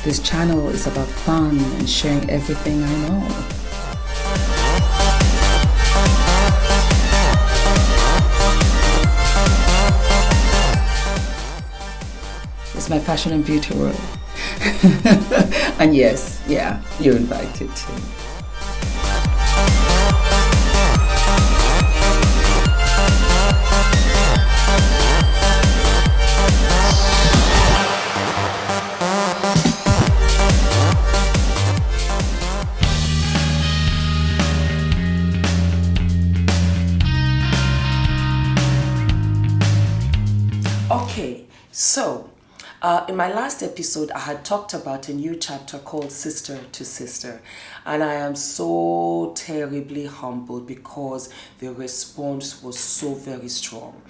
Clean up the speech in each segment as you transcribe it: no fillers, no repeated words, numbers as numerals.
This channel is about fun and sharing everything I know. It's my fashion and beauty world. And yes, yeah, you're invited too. Okay, so in my last episode, I had talked about a new chapter called Sister to Sister, and I am so terribly humbled because the response was so very strong.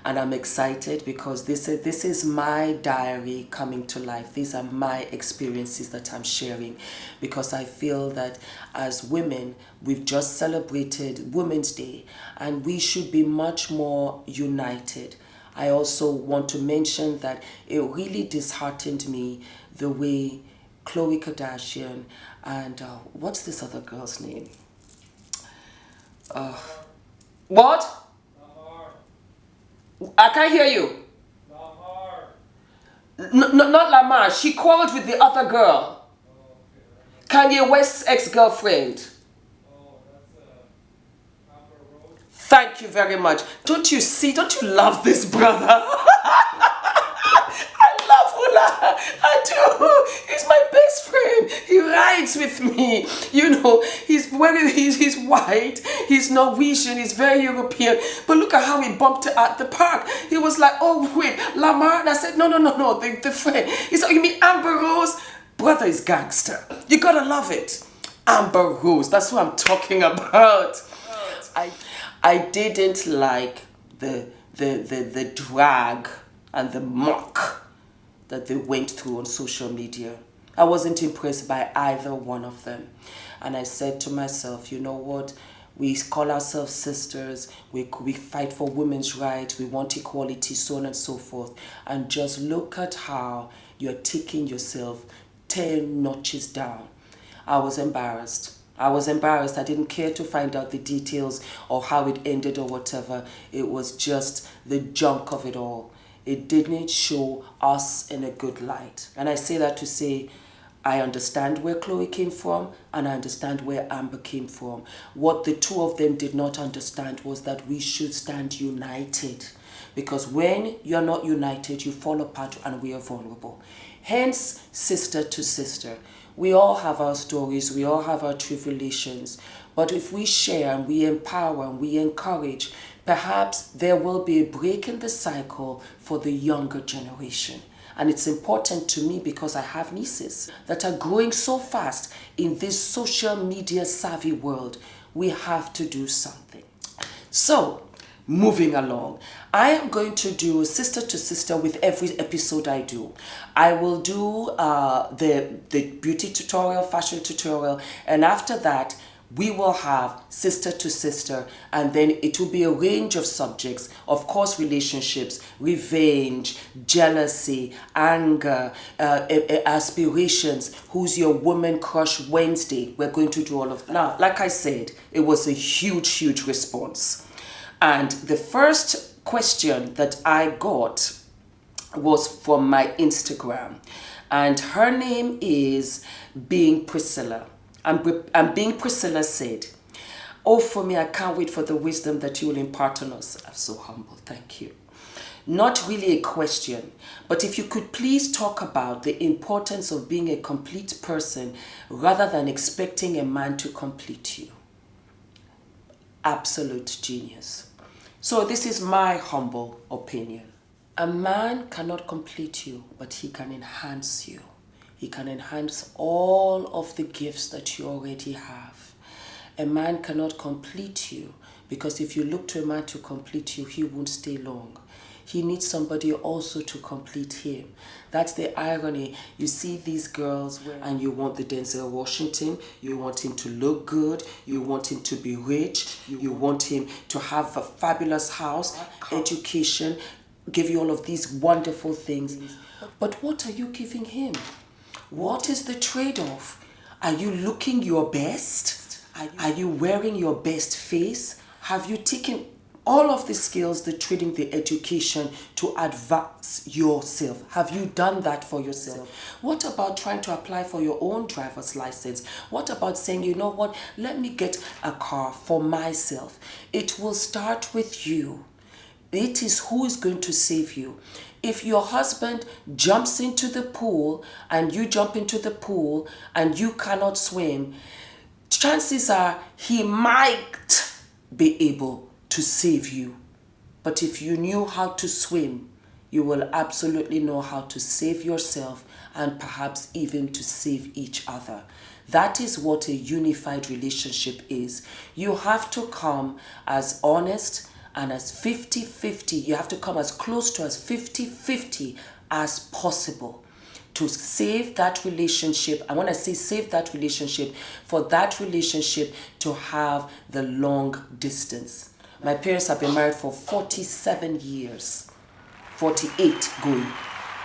And I'm excited because this is my diary coming to life. These are my experiences that I'm sharing, because I feel that as women, we've just celebrated Women's Day and we should be much more united. I also want to mention that it really disheartened me the way Khloe Kardashian and what's this other girl's name? What? I can't hear you. Not Lamar. She quarreled with the other girl. Kanye West's ex-girlfriend. Thank you very much. Don't you see? Don't you love this brother? I love Hula. I do. He's my best friend. He rides with me. You know, he's white. He's Norwegian. He's very European. But look at how he bumped it at the park. He was like, oh, wait, Lamar. And I said, no, the friend. He said, you mean Amber Rose? Brother is gangster. You gotta love it. Amber Rose. That's what I'm talking about. I didn't like the drag and the mock that they went through on social media. I wasn't impressed by either one of them. And I said to myself, you know what? We call ourselves sisters. We fight for women's rights. We want equality, so on and so forth. And just look at how you're taking yourself 10 notches down. I was embarrassed. I didn't care to find out the details or how it ended or whatever. It was just the junk of it all. It didn't show us in a good light. And I say that to say, I understand where Khloe came from and I understand where Amber came from. What the two of them did not understand was that we should stand united. Because when you're not united, you fall apart and we are vulnerable. Hence, sister to sister. We all have our stories, we all have our tribulations, but if we share and we empower and we encourage, perhaps there will be a break in the cycle for the younger generation. And it's important to me because I have nieces that are growing so fast in this social media savvy world. We have to do something. So, moving along, I am going to do sister to sister with every episode I do. I will do the beauty tutorial, fashion tutorial, and after that we will have sister to sister, and then it will be a range of subjects, of course, relationships, revenge, jealousy, anger, aspirations, who's your woman crush Wednesday. We're going to do all of that. Now, like I said, it was a huge response. And the first question that I got was from my Instagram. And her name is Being Priscilla. And Being Priscilla said, oh, Fumi, I can't wait for the wisdom that you will impart on us. I'm so humble. Thank you. Not really a question, but if you could please talk about the importance of being a complete person rather than expecting a man to complete you. Absolute genius. So this is my humble opinion. A man cannot complete you, but he can enhance you. He can enhance all of the gifts that you already have. A man cannot complete you because if you look to a man to complete you, he won't stay long. He needs somebody also to complete him. That's the irony. You see these girls and you want the Denzel Washington, you want him to look good, you want him to be rich, you want him to have a fabulous house, education, give you all of these wonderful things. But what are you giving him? What is the trade-off? Are you looking your best? Are you wearing your best face? Have you taken all of the skills, the training, the education to advance yourself? Have you done that for yourself? What about trying to apply for your own driver's license? What about saying, you know what, let me get a car for myself? It will start with you. It is who is going to save you. If your husband jumps into the pool and you jump into the pool and you cannot swim, chances are he might be able to save you. But if you knew how to swim, you will absolutely know how to save yourself and perhaps even to save each other. That is what a unified relationship is. You have to come as honest and as 50-50. You have to come as close to as 50-50 as possible to save that relationship. I want to say save that relationship, for that relationship to have the long distance. My parents have been married for 47 years, 48 going.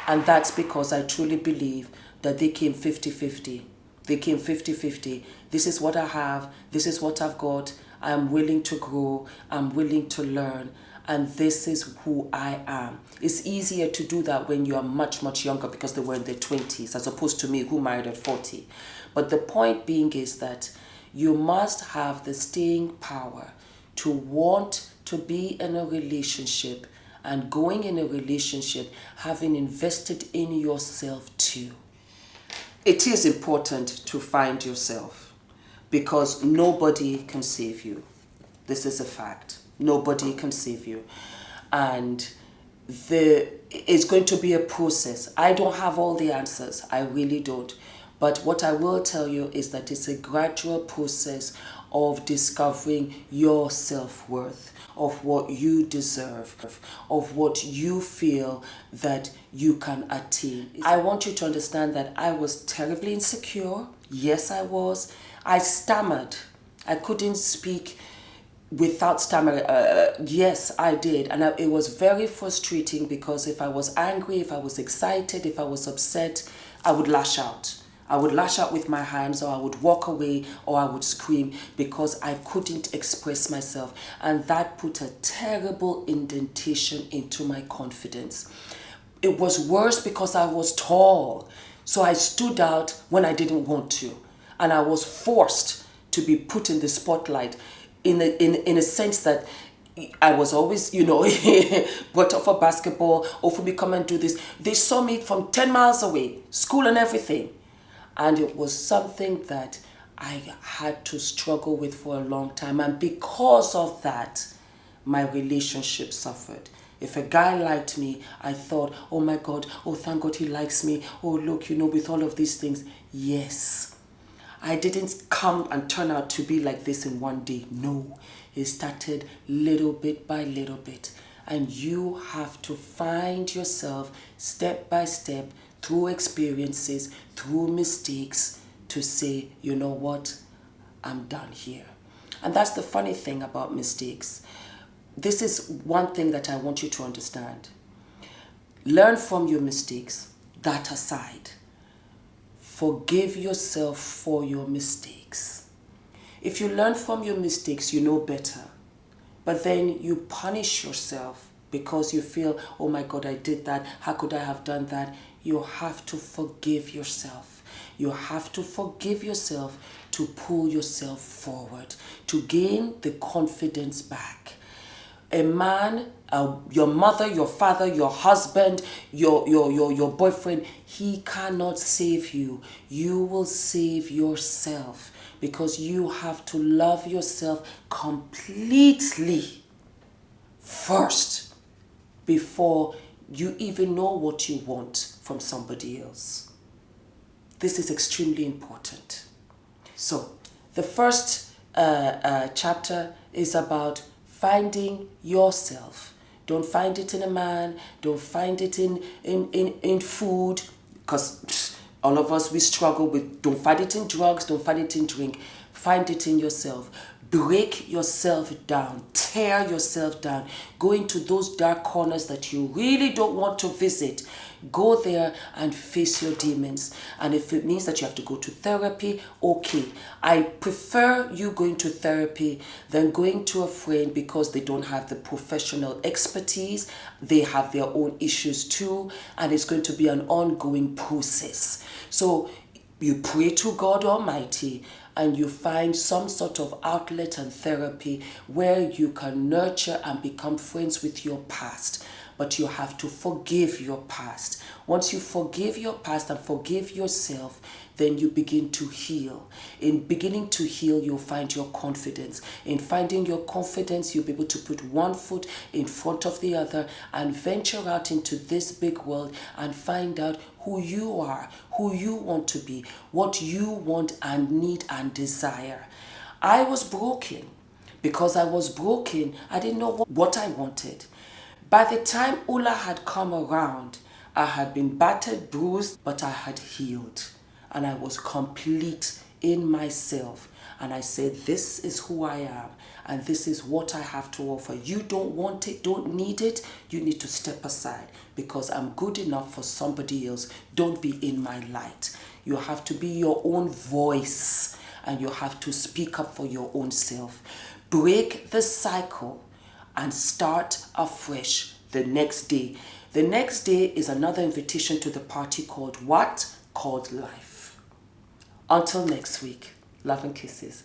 And that's because I truly believe that they came 50-50. They came 50-50. This is what I have. This is what I've got. I'm willing to grow. I'm willing to learn. And this is who I am. It's easier to do that when you are much, much younger because they were in their 20s as opposed to me who married at 40. But the point being is that you must have the staying power to want to be in a relationship and going in a relationship having invested in yourself too. It is important to find yourself because nobody can save you. This is a fact. Nobody can save you. And it's going to be a process. I don't have all the answers. I really don't. But what I will tell you is that it's a gradual process of discovering your self-worth, of what you deserve, of what you feel that you can attain. I want you to understand that I was terribly insecure. Yes, I was. I stammered. I couldn't speak without stammering. Yes, I did. And it was very frustrating because if I was angry, if I was excited, if I was upset, I would lash out. I would lash out with my hands, or I would walk away, or I would scream because I couldn't express myself. And that put a terrible indentation into my confidence. It was worse because I was tall. So I stood out when I didn't want to. And I was forced to be put in the spotlight in a sense that I was always, brought up for basketball, or Fumi, come and do this. They saw me from 10 miles away, school and everything. And it was something that I had to struggle with for a long time. And because of that, my relationship suffered. If a guy liked me, I thought, oh my God, oh thank God he likes me. Oh look, with all of these things. Yes, I didn't come and turn out to be like this in one day. No, it started little bit by little bit. And you have to find yourself step by step, through experiences, through mistakes, to say, you know what, I'm done here. And that's the funny thing about mistakes. This is one thing that I want you to understand. Learn from your mistakes. That aside, forgive yourself for your mistakes. If you learn from your mistakes, you know better. But then you punish yourself because you feel, oh my God, I did that. How could I have done that? You have to forgive yourself. You have to forgive yourself to pull yourself forward, to gain the confidence back. A man, your mother, your father, your husband, your boyfriend, he cannot save you. You will save yourself because you have to love yourself completely first before you even know what you want from somebody else. This is extremely important. So, the first chapter is about finding yourself. Don't find it in a man. Don't find it in food, because all of us, we struggle with. Don't find it in drugs. Don't find it in drink. Find it in yourself. break yourself down, tear yourself down, go into those dark corners that you really don't want to visit. Go there and face your demons. And if it means that you have to go to therapy, okay. I prefer you going to therapy than going to a friend because they don't have the professional expertise. They have their own issues too, and it's going to be an ongoing process. So you pray to God Almighty and you find some sort of outlet and therapy where you can nurture and become friends with your past. But you have to forgive your past. Once you forgive your past and forgive yourself, then you begin to heal. In beginning to heal, you'll find your confidence. In finding your confidence, you'll be able to put one foot in front of the other and venture out into this big world and find out who you are, who you want to be, what you want and need and desire. I was broken. Because I was broken, I didn't know what I wanted. By the time Ula had come around, I had been battered, bruised, but I had healed. And I was complete in myself. And I said, this is who I am. And this is what I have to offer. You don't want it, don't need it. You need to step aside because I'm good enough for somebody else. Don't be in my light. You have to be your own voice. And you have to speak up for your own self. Break the cycle and start afresh the next day. The next day is another invitation to the party called what? Called life. Until next week. Love and kisses.